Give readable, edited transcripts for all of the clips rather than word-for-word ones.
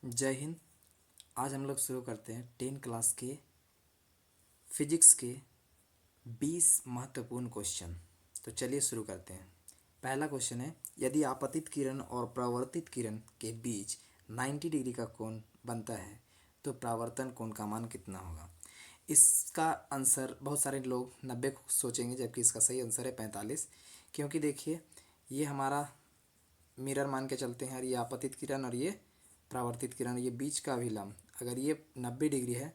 जय हिंद। आज हम लोग शुरू करते हैं 10 क्लास के फिजिक्स के 20 महत्वपूर्ण क्वेश्चन। तो चलिए शुरू करते हैं। पहला क्वेश्चन है, यदि आपतित किरण और परावर्तित किरण के बीच 90 डिग्री का कोण बनता है तो परावर्तन कोण का मान कितना होगा। इसका आंसर बहुत सारे लोग 90 को सोचेंगे, जबकि इसका सही आंसर है 45। क्योंकि देखिए, ये हमारा मिरर मान के चलते हैं और ये आपतित किरण और ये परावर्तित किरण, ये बीच का अभिलंब अगर ये 90 डिग्री है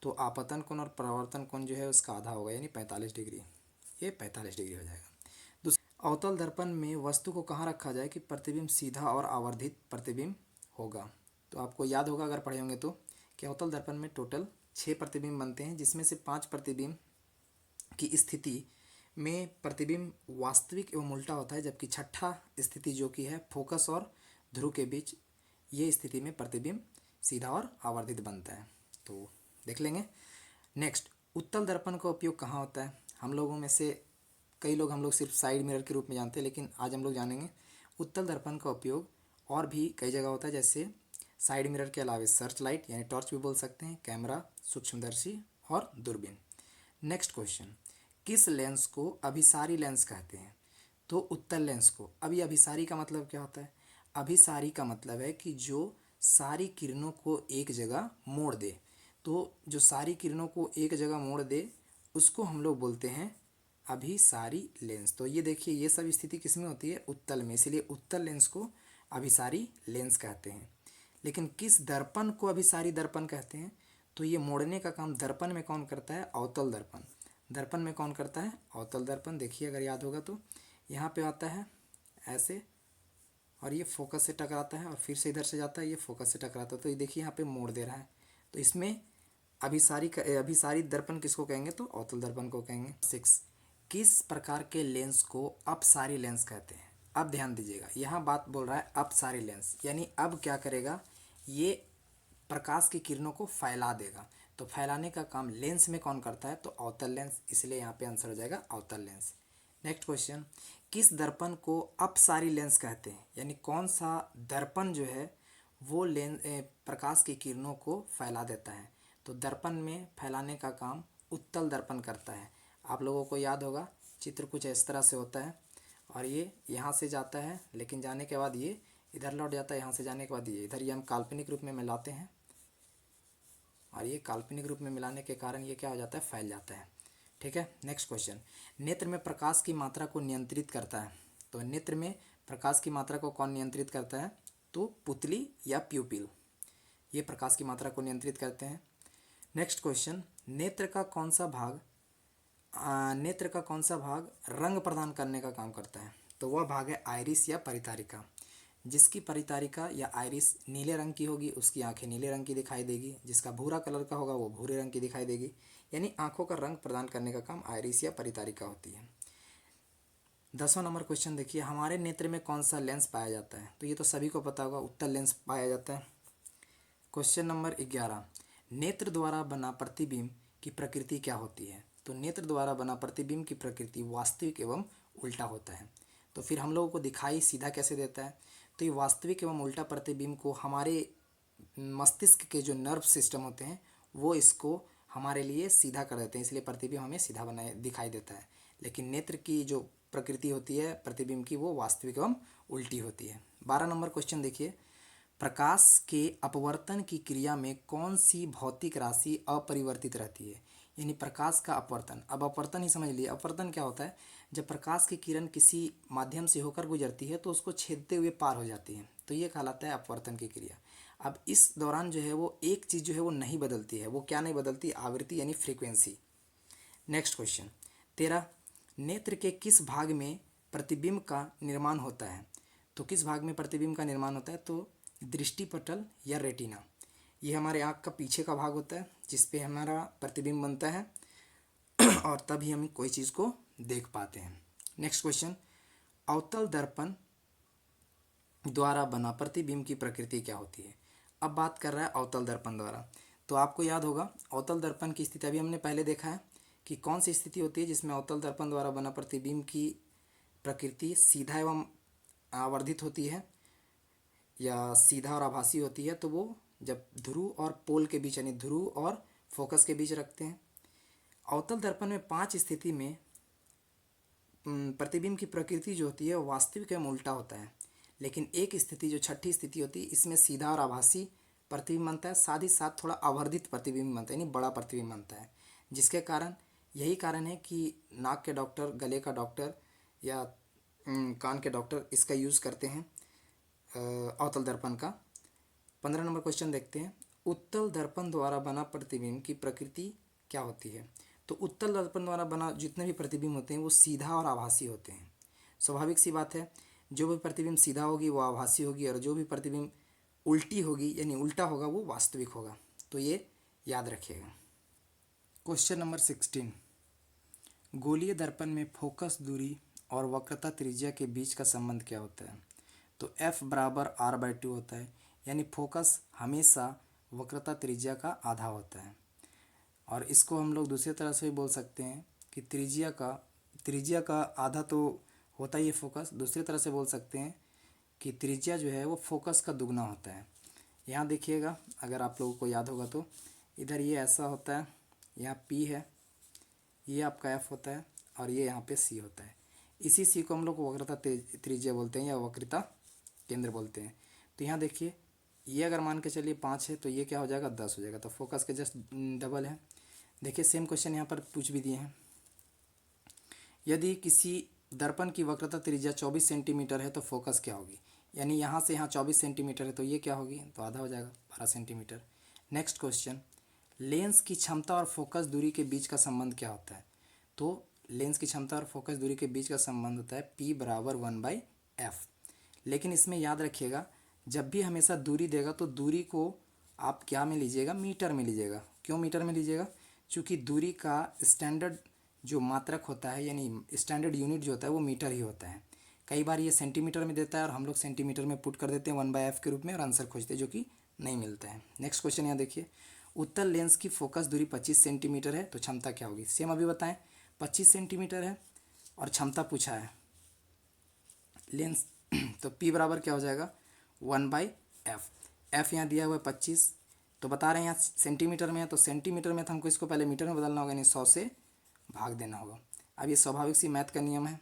तो आपतन कोण और परावर्तन कोण जो है उसका आधा होगा, यानी 45 डिग्री। ये 45 डिग्री हो जाएगा। दूसरा, अवतल दर्पण में वस्तु को कहाँ रखा जाए कि प्रतिबिंब सीधा और आवर्धित प्रतिबिंब होगा। तो आपको याद होगा अगर पढ़े होंगे तो, कि अवतल दर्पण में टोटल 6 प्रतिबिंब बनते हैं, जिसमें से 5 प्रतिबिंब की स्थिति में प्रतिबिंब वास्तविक एवं उल्टा होता है, जबकि छठा स्थिति जो कि है फोकस और ध्रुव के बीच, ये स्थिति में प्रतिबिंब सीधा और आवर्धित बनता है। तो देख लेंगे। नेक्स्ट, उत्तल दर्पण का उपयोग कहाँ होता है। हम लोगों में से कई लोग हम लोग सिर्फ साइड मिरर के रूप में जानते हैं, लेकिन आज हम लोग जानेंगे उत्तल दर्पण का उपयोग और भी कई जगह होता है। जैसे साइड मिरर के अलावा सर्च लाइट यानी टॉर्च भी बोल सकते हैं, कैमरा, सूक्ष्मदर्शी और दूरबीन। नेक्स्ट क्वेश्चन, किस लेंस को अभिसारी लेंस कहते हैं। तो उत्तल लेंस को। अभी अभिसारी का मतलब क्या होता है। अभिसारी का मतलब है कि जो सारी किरणों को एक जगह मोड़ दे। तो जो सारी किरणों को एक जगह मोड़ दे उसको हम लोग बोलते हैं अभिसारी लेंस। तो ये देखिए, ये सब स्थिति किस में होती है, उत्तल में, इसलिए उत्तल लेंस को अभिसारी लेंस कहते हैं। लेकिन किस दर्पण को अभिसारी दर्पण कहते हैं। तो ये मोड़ने का काम दर्पण में कौन करता है, अवतल दर्पण। दर्पण में कौन करता है, अवतल दर्पण। देखिए अगर याद होगा तो यहाँ पे आता है ऐसे और ये फोकस से टकराता है और फिर से इधर से जाता है, ये फोकस से टकराता है, तो ये देखिए यहाँ पे मोड़ दे रहा है। तो इसमें अभिसारी दर्पण किसको कहेंगे, तो अवतल दर्पण को कहेंगे। 6, किस प्रकार के लेंस को अपसारी लेंस कहते हैं। अब ध्यान दीजिएगा, यहाँ बात बोल रहा है अपसारी लेंस, यानी अब क्या करेगा, ये प्रकाश की किरणों को फैला देगा। तो फैलाने का काम लेंस में कौन करता है, तो अवतल लेंस, इसलिए यहाँ पे आंसर हो जाएगा अवतल लेंस। नेक्स्ट क्वेश्चन, किस दर्पण को अपसारी लेंस कहते हैं, यानी कौन सा दर्पण जो है वो लेंस प्रकाश की किरणों को फैला देता है। तो दर्पण में फैलाने का काम उत्तल दर्पण करता है। आप लोगों को याद होगा चित्र कुछ इस तरह से होता है और ये यहाँ से जाता है, लेकिन जाने के बाद ये इधर लौट जाता है, यहाँ से जाने के बाद ये इधर, ये हम काल्पनिक रूप में मिलाते हैं और ये काल्पनिक रूप में मिलाने के कारण ये क्या हो जाता है, फैल जाता है। ठीक है। नेक्स्ट क्वेश्चन, नेत्र में प्रकाश की मात्रा को नियंत्रित करता है। तो नेत्र में प्रकाश की मात्रा को कौन नियंत्रित करता है, तो पुतली या प्यूपिल, ये प्रकाश की मात्रा को नियंत्रित करते हैं। नेक्स्ट क्वेश्चन, नेत्र का कौन सा भाग रंग प्रदान करने का काम करता है। तो वह भाग है आइरिस या परितारिका। जिसकी परितारिका या आइरिस नीले रंग की होगी उसकी आंखें नीले रंग की दिखाई देगी, जिसका भूरा कलर का होगा वो भूरे रंग की दिखाई देगी। यानी आंखों का रंग प्रदान करने का काम आइरिस या परितारिका होती है। 10वां नंबर क्वेश्चन देखिए, हमारे नेत्र में कौन सा लेंस पाया जाता है। तो ये तो सभी को पता होगा, उत्तल लेंस पाया जाता है। क्वेश्चन नंबर 11, नेत्र द्वारा बना प्रतिबिंब की प्रकृति क्या होती है। तो नेत्र द्वारा बना प्रतिबिंब की प्रकृति वास्तविक एवं उल्टा होता है। तो फिर हम लोगों को दिखाई सीधा कैसे देता है, तो ये वास्तविक एवं उल्टा प्रतिबिंब को हमारे मस्तिष्क के जो नर्व सिस्टम होते हैं वो इसको हमारे लिए सीधा कर देते हैं, इसलिए प्रतिबिंब हमें सीधा बनाए दिखाई देता है। लेकिन नेत्र की जो प्रकृति होती है प्रतिबिंब की, वो वास्तविक एवं उल्टी होती है। 12 नंबर क्वेश्चन देखिए, प्रकाश के अपवर्तन की क्रिया में कौन सी भौतिक राशि अपरिवर्तित रहती है। यानी प्रकाश का अपवर्तन, अब अपवर्तन ही समझ लिए। अपवर्तन क्या होता है, जब प्रकाश की किरण किसी माध्यम से होकर गुजरती है तो उसको छेदते हुए पार हो जाती है, तो ये कहलाता है अपवर्तन की क्रिया। अब इस दौरान जो है वो एक चीज़ जो है वो नहीं बदलती है, वो क्या नहीं बदलती, आवृत्ति यानी फ्रीक्वेंसी। नेक्स्ट क्वेश्चन 13, नेत्र के किस भाग में प्रतिबिंब का निर्माण होता है। तो किस भाग में प्रतिबिंब का निर्माण होता है, तो दृष्टिपटल या रेटिना, ये हमारे आँख का पीछे का भाग होता है जिसपे हमारा प्रतिबिंब बनता है और तभी हम कोई चीज़ को देख पाते हैं। नेक्स्ट क्वेश्चन, अवतल दर्पण द्वारा बना प्रतिबिंब की प्रकृति क्या होती है। अब बात कर रहा है अवतल दर्पण द्वारा। तो आपको याद होगा अवतल दर्पण की स्थिति अभी हमने पहले देखा है कि कौन सी स्थिति होती है जिसमें अवतल दर्पण द्वारा बना प्रतिबिंब की प्रकृति सीधा एवं आवर्धित होती है, या सीधा और आभासी होती है तो वो जब ध्रुव और पोल के बीच यानी ध्रुव और फोकस के बीच रखते हैं। अवतल दर्पण में 5 स्थिति में प्रतिबिंब की प्रकृति जो होती है वो वास्तविक एवं उल्टा होता है, लेकिन एक स्थिति जो छठी स्थिति होती है इसमें सीधा और आभासी प्रतिबिंब बनता है, साथ ही साथ थोड़ा आवर्धित प्रतिबिंब बनता है यानी बड़ा प्रतिबिंब बनता है, जिसके कारण यही कारण है कि नाक के डॉक्टर, गले का डॉक्टर या कान के डॉक्टर इसका यूज़ करते हैं अवतल दर्पण का। 15 नंबर क्वेश्चन देखते हैं, उत्तल दर्पण द्वारा बना प्रतिबिंब की प्रकृति क्या होती है। तो उत्तल दर्पण द्वारा बना जितने भी प्रतिबिंब होते हैं वो सीधा और आभासी होते हैं। स्वाभाविक सी बात है, जो भी प्रतिबिंब सीधा होगी वो आभासी होगी और जो भी प्रतिबिंब उल्टी होगी यानी उल्टा होगा वो वास्तविक होगा। तो ये याद रखिएगा। क्वेश्चन नंबर 16, गोलीय दर्पण में फोकस दूरी और वक्रता त्रिज्या के बीच का संबंध क्या होता है। तो F बराबर R/2 होता है, यानी फोकस हमेशा वक्रता त्रिज्या का आधा होता है। और इसको हम लोग दूसरी तरह से भी बोल सकते हैं कि त्रिज्या का आधा तो होता ही है फोकस। दूसरी तरह से बोल सकते हैं कि त्रिज्या जो है वो फोकस का दुगना होता है। यहाँ देखिएगा, अगर आप लोगों को याद होगा तो इधर ये ऐसा होता है, यहाँ P है, ये आपका F होता है और ये यहाँ पे C होता है। इसी C को हम लोग वक्रता त्रिज्या बोलते हैं या वक्रता केंद्र बोलते हैं। तो यहाँ देखिए, ये अगर मान के चलिए 5 है तो ये क्या हो जाएगा 10 हो जाएगा, तो फोकस के जस्ट डबल है। देखिए सेम क्वेश्चन यहाँ पर पूछ भी दिए हैं, यदि किसी दर्पण की वक्रता त्रिज्या 24 सेंटीमीटर है तो फोकस क्या होगी। यानी यहाँ से यहाँ 24 सेंटीमीटर है तो ये क्या होगी, तो आधा हो जाएगा 12 सेंटीमीटर। नेक्स्ट क्वेश्चन, लेंस की क्षमता और फोकस दूरी के बीच का संबंध क्या होता है। तो लेंस की क्षमता और फोकस दूरी के बीच का संबंध होता है P बराबर 1/f। लेकिन इसमें याद रखिएगा, जब भी हमेशा दूरी देगा तो दूरी को आप क्या में लीजिएगा, मीटर में लीजिएगा। क्यों मीटर में लीजिएगा, क्योंकि दूरी का स्टैंडर्ड जो मात्रक होता है यानी स्टैंडर्ड यूनिट जो होता है वो मीटर ही होता है। कई बार ये सेंटीमीटर में देता है और हम लोग सेंटीमीटर में पुट कर देते हैं 1/f के रूप में और आंसर खोजते हैं, जो कि नहीं मिलता है। नेक्स्ट क्वेश्चन यहाँ देखिए, उत्तल लेंस की फोकस दूरी 25 सेंटीमीटर है तो क्षमता क्या होगी। सेम अभी बताएं, 25 सेंटीमीटर है और क्षमता पूछा है लेंस तो P बराबर क्या हो जाएगा 1/f। f यहाँ दिया हुआ है 25, तो बता रहे हैं यहाँ सेंटीमीटर में है, तो सेंटीमीटर में तो हमको इसको पहले मीटर में बदलना होगा, यानी 100 से भाग देना होगा। अब ये स्वाभाविक सी मैथ का नियम है,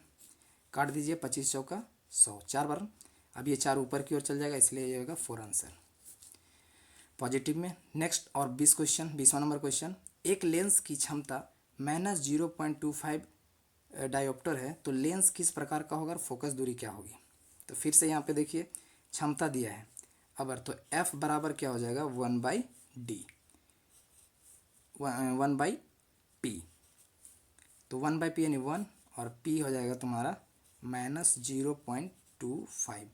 काट दीजिए 25 चौका 100, 4 बार। अब ये 4 ऊपर की ओर चल जाएगा, इसलिए ये होगा 4 आंसर पॉजिटिव में। नेक्स्ट और 20 क्वेश्चन, 20वां नंबर क्वेश्चन, एक लेंस की क्षमता -0.25 डायोप्टर है तो लेंस किस प्रकार का होगा और फोकस दूरी क्या होगी। तो फिर से यहाँ पे देखिए क्षमता दिया है अबर, तो F बराबर क्या हो जाएगा 1/D 1/P। तो 1/P यानी 1 और P हो जाएगा तुम्हारा -0.25।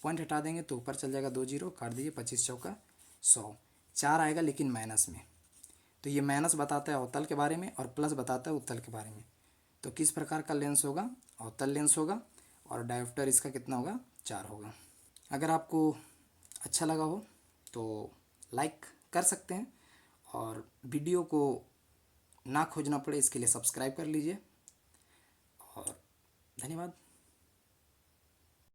पॉइंट हटा देंगे तो ऊपर चल जाएगा 2 जीरो, काट दीजिए 25 चौका 100, 4 आएगा लेकिन माइनस में। तो ये माइनस बताता है अवतल के बारे में और प्लस बताता है उत्तल के बारे में। तो किस प्रकार का लेंस होगा, अवतल लेंस होगा और डायोप्टर इसका कितना होगा 4 होगा। अगर आपको अच्छा लगा हो तो लाइक कर सकते हैं और वीडियो को ना खोजना पड़े इसके लिए सब्सक्राइब कर लीजिए और धन्यवाद।